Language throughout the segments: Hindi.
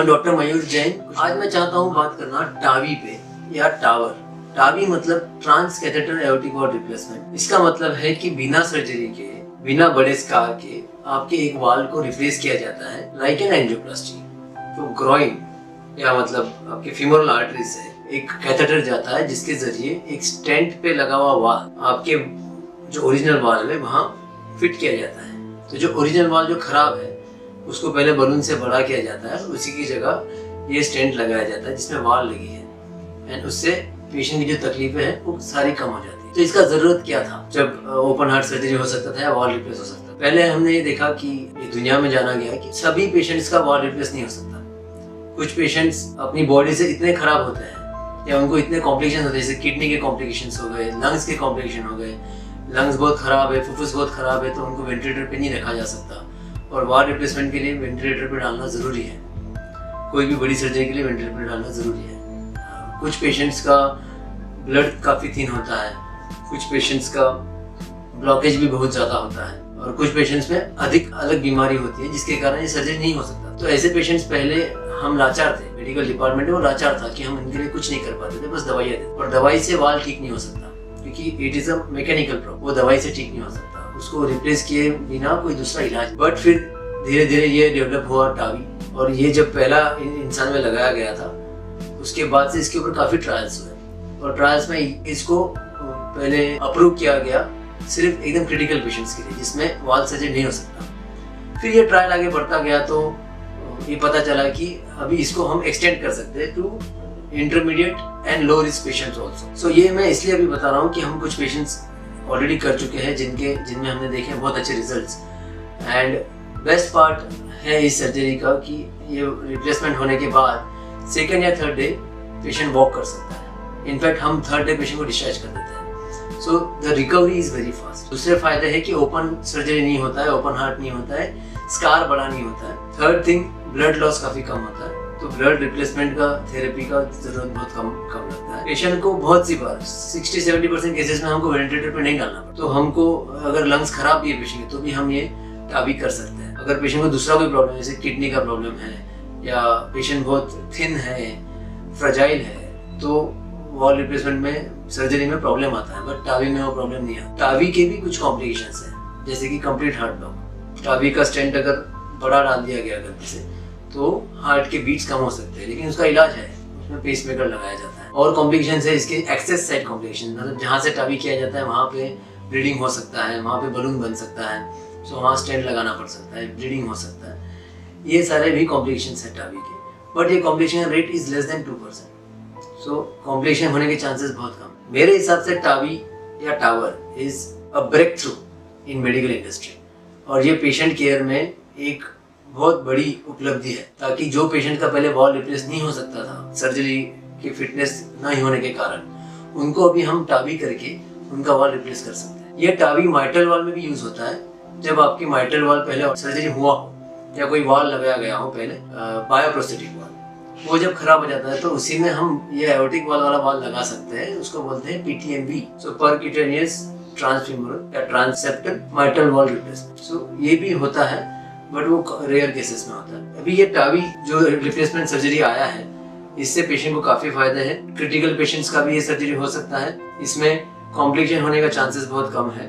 डॉक्टर मयूर जैन। आज मैं चाहता हूँ बात करना टावी पे या टावर। टावी मतलब trans catheter aortic valve replacement. इसका मतलब है कि बिना सर्जरी के, बिना बड़े स्कार के आपके एक वाल को रिप्लेस किया जाता है लाइक एन एंजियोप्लास्टी। तो ग्रॉइन या मतलब आपके फीमोरल आर्टरी से एक कैथेटर जाता है जिसके जरिए एक स्टेंट पे लगा हुआ वाल आपके जो ओरिजिनल वाल है वहाँ फिट किया जाता है। तो जो ओरिजिनल वाल जो खराब है उसको पहले बलून से बड़ा किया जाता है, उसी की जगह ये स्टेंट लगाया जाता है जिसमें वाल लगी है एंड उससे पेशेंट की जो तकलीफें हैं वो सारी कम हो जाती है। तो इसका जरूरत क्या था जब ओपन हार्ट सर्जरी हो सकता था या वॉल रिप्लेस हो सकता था। पहले हमने ये देखा कि ये दुनिया में जाना गया कि सभी पेशेंट्स का वॉल रिप्लेस नहीं हो सकता। कुछ पेशेंट्स अपनी बॉडी से इतने खराब होते हैं या उनको इतने कॉम्प्लिकेशन होते हैं, जैसे किडनी के कॉम्प्लिकेशंस हो गए, लंग्स के कॉम्प्लिकेशन हो गए, लंग्स बहुत खराब है, फुफ्फुस बहुत खराब है, तो उनको वेंटिलेटर पे नहीं रखा जा सकता और वॉल रिप्लेसमेंट के लिए वेंटिलेटर पे डालना ज़रूरी है। कोई भी बड़ी सर्जरी के लिए वेंटिलेटर पे डालना ज़रूरी है। कुछ पेशेंट्स का ब्लड काफ़ी थिन होता है, कुछ पेशेंट्स का ब्लॉकेज भी बहुत ज़्यादा होता है और कुछ पेशेंट्स में अधिक अलग बीमारी होती है जिसके कारण ये सर्जरी नहीं हो सकता। तो ऐसे पेशेंट्स पहले हम लाचार थे, मेडिकल डिपार्टमेंट में वो लाचार था कि हम इनके लिए कुछ नहीं कर पाते थे, बस दवाइयाँ देते। और दवाई से वाल ठीक नहीं हो सकता क्योंकि it is a mechanical problem, वो दवाई से ठीक नहीं हो सकता, उसको रिप्लेस किए बिना कोई दूसरा इलाज। बट फिर धीरे धीरे ये डेवलप हुआ टावी, और ये जब पहला इंसान में लगाया गया था उसके बाद से इसके ऊपर काफ़ी ट्रायल्स हुए और ट्रायल्स में इसको पहले अप्रूव किया गया सिर्फ एकदम क्रिटिकल पेशेंट्स के लिए जिसमें वाल सर्जरी नहीं हो सकता। फिर ये ट्रायल आगे बढ़ता गया तो ये पता चला कि अभी इसको हम एक्सटेंड कर सकते हैं to intermediate and low risk patients also. So ये मैं इसलिए अभी बता रहा हूँ कि हम कुछ पेशेंट्स ऑलरेडी कर चुके हैं जिनमें हमने देखे बहुत अच्छे रिजल्ट्स। एंड बेस्ट पार्ट है इस सर्जरी का कि ये रिप्लेसमेंट होने के बाद सेकेंड या थर्ड डे पेशेंट वॉक कर सकता है। इनफैक्ट हम थर्ड डे पेशेंट को डिस्चार्ज कर देते हैं। So the recovery is very fast. दूसरे फायदे है कि ओपन सर्जरी नहीं होता है, ओपन हार्ट नहीं होता है, स्कार बड़ा नहीं होता है। थर्ड थिंग, ब्लड लॉस काफी कम होता है, तो ब्लड रिप्लेसमेंट का थेरेपी का जरूरत बहुत कम लगता है। पेशेंट को बहुत सी बार 60-70% केसेस में हमको वेंटिलेटर पे नहीं डालना पड़ता। तो हमको अगर लंग्स खराब भी है पेशेंट के तो भी हम ये टावी कर सकते हैं। अगर पेशेंट को दूसरा कोई प्रॉब्लम जैसे किडनी का प्रॉब्लम है या पेशेंट बहुत थिन है, फ्रजाइल है, तो वॉल रिप्लेसमेंट में सर्जरी में प्रॉब्लम आता है, बट टावी में वो प्रॉब्लम नहीं आता। टावी के भी कुछ कॉम्प्लिकेशंस हैं जैसे कि कंप्लीट हार्ट ब्लॉक। टावी का स्टेंट अगर बड़ा डाल दिया गया गलती से तो हार्ट के बीट्स कम हो सकते हैं, लेकिन उसका इलाज है, उसमें पेसमेकर लगाया जाता है। और कॉम्प्लिकेशंस है इसके एक्सेस साइड कॉम्प्लिकेशन, मतलब जहाँ से टावी किया जाता है वहाँ पे ब्लीडिंग हो सकता है, वहाँ पे बलून बन सकता है, सो वहाँ स्टेंट लगाना पड़ सकता है, ब्लीडिंग हो सकता है। ये सारे भी कॉम्प्लिकेशंस है टावी के, बट ये complication rate is less than 2%। So complication होने के चांसेस बहुत कम। मेरे हिसाब से टावी या TAVR is a breakthrough in medical industry और ये पेशेंट केयर में एक बहुत बड़ी उपलब्धि है, ताकि जो पेशेंट का पहले वॉल रिप्लेस नहीं हो सकता था सर्जरी की फिटनेस नहीं होने के कारण, उनको अभी हम टावी करके उनका वॉल रिप्लेस कर सकते हैं। ये टावी माइट्रल वॉल में भी यूज होता है। जब आपकी माइट्रल वॉल पहले सर्जरी हुआ हो या कोई वॉल लगाया गया हो पहले, बायोप्रोस्थेटिक वॉल, वो जब खराब हो जाता है तो उसी में हम ये एओर्टिक वॉल वाला वॉल लगा सकते हैं। उसको बोलते हैं PTMV, सो परक्यूटेनियस ट्रांसफीमोरल या ट्रांसेप्टल माइट्रल वॉल रिप्लेसमेंट। सो ये भी होता है बट वो रेयर केसेस में होता है। अभी ये टावी जो रिप्लेसमेंट सर्जरी आया है इससे पेशेंट को काफी फायदा है। क्रिटिकल पेशेंट्स का भी ये सर्जरी हो सकता है, इसमें कॉम्प्लिकेशन होने का चांसेस बहुत कम है।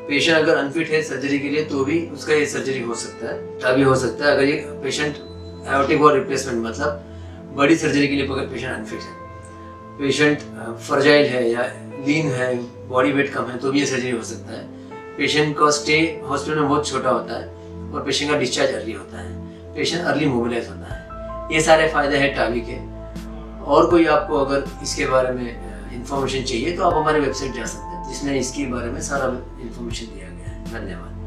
पेशेंट अगर अनफिट है सर्जरी के लिए तो भी उसका ये सर्जरी हो सकता है, टावी हो सकता है। अगर ये पेशेंट एओर्टिक वॉल रिप्लेसमेंट मतलब बड़ी सर्जरी के लिए अगर पेशेंट अनफिट है, पेशेंट फ्रजाइल है या लीन है, बॉडी वेट कम है, तो भी ये सर्जरी हो सकता है। पेशेंट का स्टे हॉस्पिटल में बहुत छोटा होता है और पेशेंट का डिस्चार्ज अर्ली होता है, पेशेंट अर्ली मोबिलाइज होता है। ये सारे फायदे हैं टावी के। और कोई आपको अगर इसके बारे में इंफॉर्मेशन चाहिए तो आप हमारे वेबसाइट जा सकते हैं जिसमें इसके बारे में सारा इंफॉर्मेशन दिया गया है। धन्यवाद।